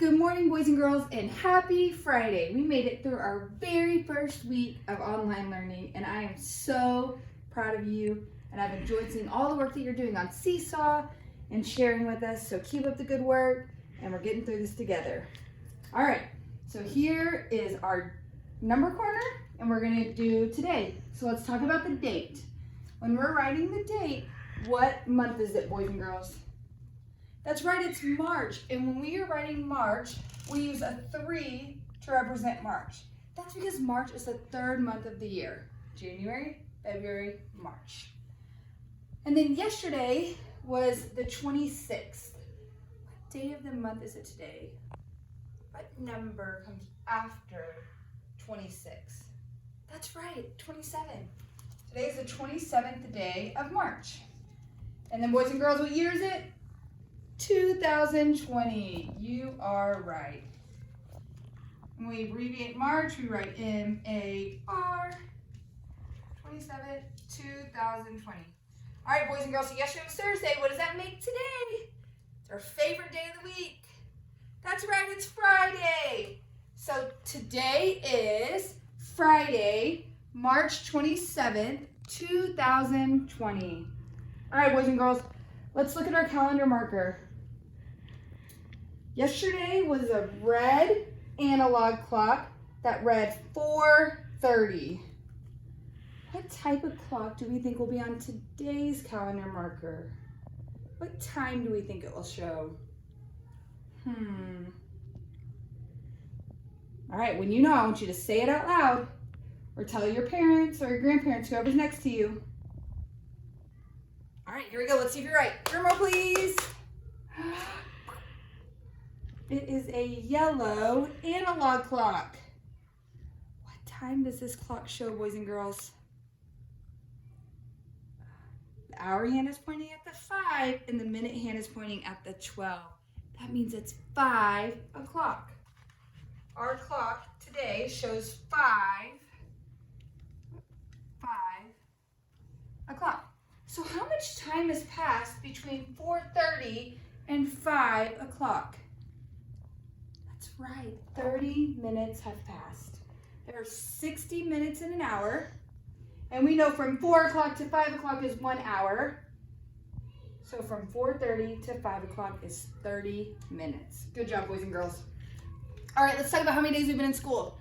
Good morning, boys and girls, and happy Friday. We made it through our very first week of online learning, and I am so proud of you, and I've enjoyed seeing all the work that you're doing on Seesaw and sharing with us, so keep up the good work, and we're getting through this together. All right, so here is our number corner, and we're gonna do today. So let's talk about the date. When we're writing the date, what month is it, boys and girls? That's right, it's March. And when we are writing March, we use a 3 to represent March. That's because March is the third month of the year. January, February, March. And then yesterday was the 26th. What day of the month is it today? What number comes after 26? That's right, 27. Today is the 27th day of March. And then boys and girls, what year is it? 2020, you are right. When we abbreviate March, we write M-A-R, 27, 2020. All right, boys and girls, so yesterday was Thursday. What does that make today? It's our favorite day of the week. That's right, it's Friday. So today is Friday, March 27th, 2020. All right, boys and girls, let's look at our calendar marker. Yesterday was a red analog clock that read 4:30. What type of clock do we think will be on today's calendar marker? What time do we think it will show? All right, when you know, I want you to say it out loud or tell your parents or your grandparents, whoever's next to you. All right, here we go. Let's see if you're right. Drum roll, please. It is a yellow analog clock. What time does this clock show, boys and girls? The hour hand is pointing at the 5 and the minute hand is pointing at the 12. That means it's 5 o'clock. Our clock today shows 5 o'clock. So how much time has passed between 4:30 and 5 o'clock? That's right, 30 minutes have passed. There are 60 minutes in an hour, and we know from 4 o'clock to 5 o'clock is 1 hour. So from 4:30 to 5 o'clock is 30 minutes. Good job, boys and girls. All right, let's talk about how many days we've been in school.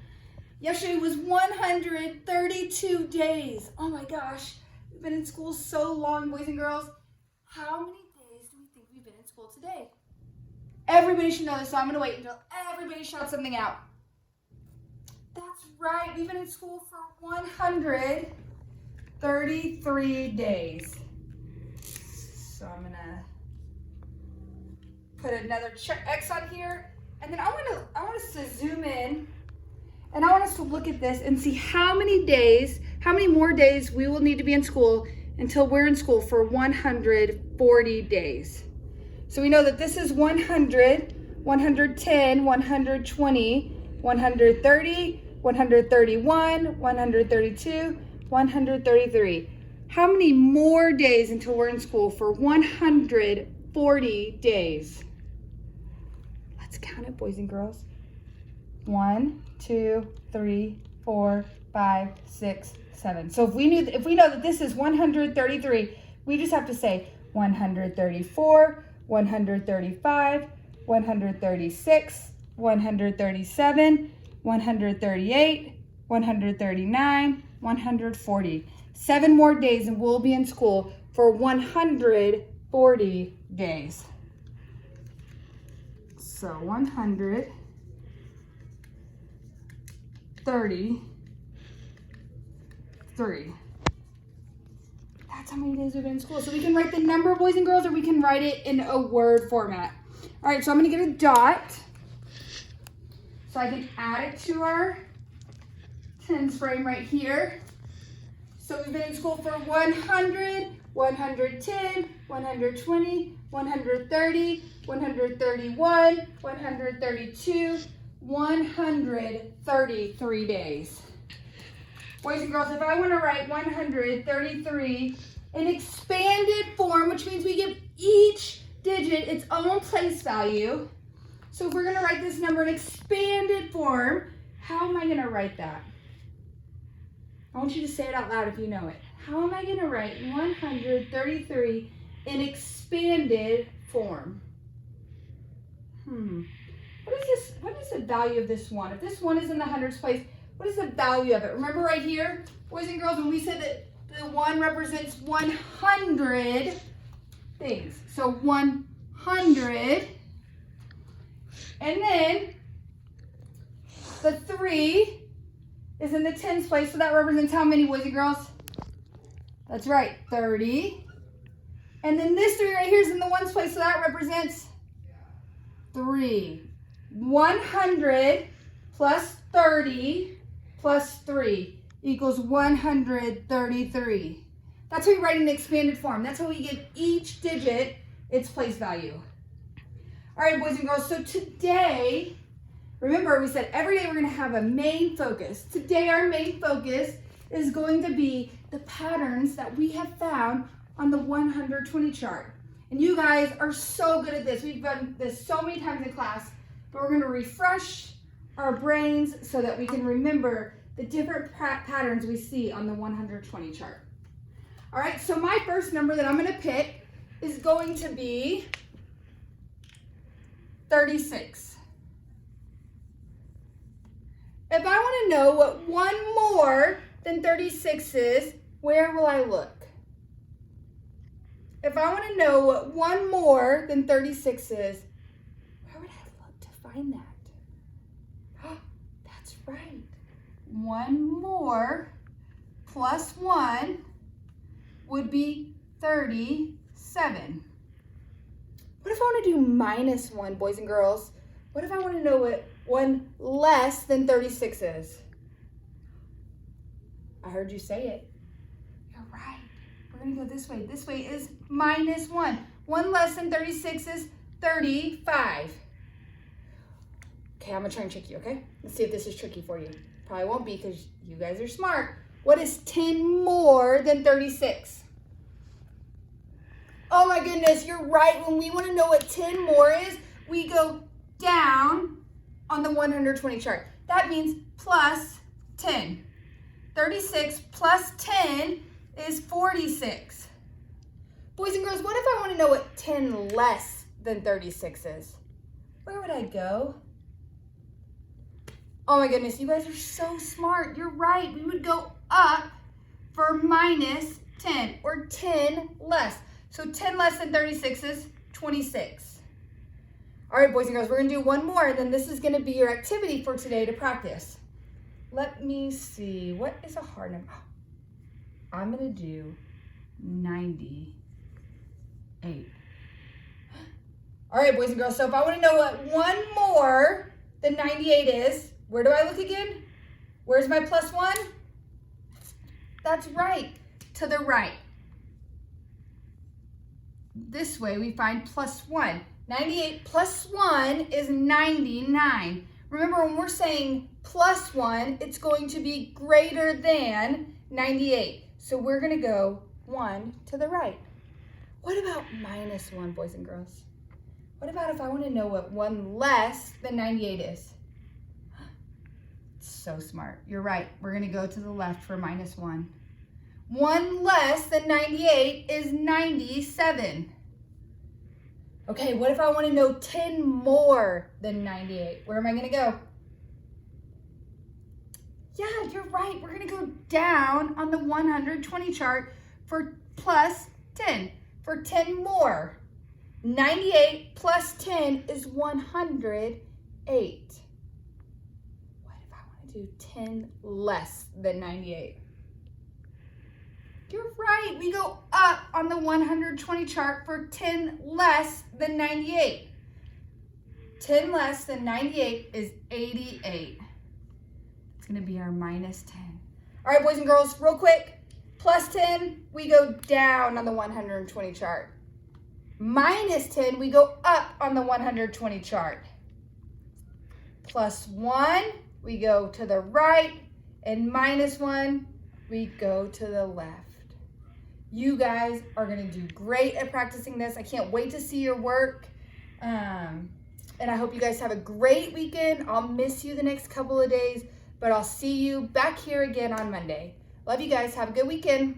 Yesterday was 132 days. Oh my gosh, we've been in school so long, boys and girls. How many days do we think we've been in school today? Everybody should know this, so I'm gonna wait until everybody shouts something out. That's right, we've been in school for 133 days. So I'm gonna put another X on here, and then I want us to zoom in, and I want us to look at this and see how many more days we will need to be in school until we're in school for 140 days. So we know that this is 100, 110, 120, 130, 131, 132, 133. How many more days until we're in school for 140 days? Let's count it, boys and girls. 1, 2, 3, 4, 5, 6, 7. So if we know that this is 133, we just have to say 134, 135, 136, 137, 138, 139, 140. 7 more days and we'll be in school for 140 days. So 133. That's how many days we've been in school. So we can write the number, boys and girls, or we can write it in a word format. All right, so I'm gonna get a dot so I can add it to our tens frame right here. So we've been in school for 100, 110, 120, 130, 131, 132, 133 days. Boys and girls, if I want to write 133 in expanded form, which means we give each digit its own place value, So if we're gonna write this number in expanded form, how am I gonna write that? I want you to say it out loud if you know it. How am I gonna write 133 in expanded form? What is this? What is the value of this one? If this one is in the hundreds place, what is the value of it? Remember right here, boys and girls, when we said that the one represents 100 things. So 100. And then the 3 is in the tens place. So that represents how many, boys and girls? That's right, 30. And then this 3 right here is in the ones place. So that represents 3. 100 plus 30 plus 3 equals 133. That's how we write in expanded form. That's how we give each digit its place value. All right, boys and girls, so today, remember we said every day we're going to have a main focus. Today our main focus is going to be the patterns that we have found on the 120 chart. And you guys are so good at this. We've done this so many times in class, but we're going to refresh our brains so that we can remember the different patterns we see on the 120 chart. All right, so my first number that I'm going to pick is going to be 36. If I want to know what one more than 36 is, where will I look? If I want to know what one more than 36 is, where would I look to find that? That's right. One more plus 1 would be 37. What if I want to do minus 1, boys and girls? What if I want to know what 1 less than 36 is? I heard you say it. You're right. We're going to go this way. This way is minus 1. 1 less than 36 is 35. Okay, I'm going to try and trick you, okay? Let's see if this is tricky for you. Probably won't be because you guys are smart. What is 10 more than 36? Oh my goodness, you're right. When we want to know what 10 more is, we go down on the 120 chart. That means plus 10. 36 plus 10 is 46. Boys and girls, what if I want to know what 10 less than 36 is? Where would I go? Oh my goodness, you guys are so smart. You're right. We would go up for minus 10 or 10 less. So 10 less than 36 is 26. All right, boys and girls, we're going to do one more, and then this is going to be your activity for today to practice. Let me see. What is a hard number? I'm going to do 98. All right, boys and girls, so if I want to know what one more than 98 is, where do I look again? Where's my plus 1? That's right, to the right. This way we find plus 1. 98 plus 1 is 99. Remember, when we're saying plus 1, it's going to be greater than 98. So we're going to go 1 to the right. What about minus 1, boys and girls? What about if I want to know what 1 less than 98 is? So smart. You're right. We're going to go to the left for minus 1. 1 less than 98 is 97. Okay, what if I want to know 10 more than 98? Where am I going to go? Yeah, you're right. We're going to go down on the 120 chart for plus 10, for 10 more. 98 plus 10 is 108. What if I want to do 10 less than 98? You're right. We go up on the 120 chart for 10 less than 98. 10 less than 98 is 88. It's going to be our minus 10. All right, boys and girls, real quick. Plus 10, we go down on the 120 chart. Minus 10, we go up on the 120 chart. Plus 1, we go to the right. And minus 1, we go to the left. You guys are going to do great at practicing this. I can't wait to see your work. And I hope you guys have a great weekend. I'll miss you the next couple of days, but I'll see you back here again on Monday. Love you guys. Have a good weekend.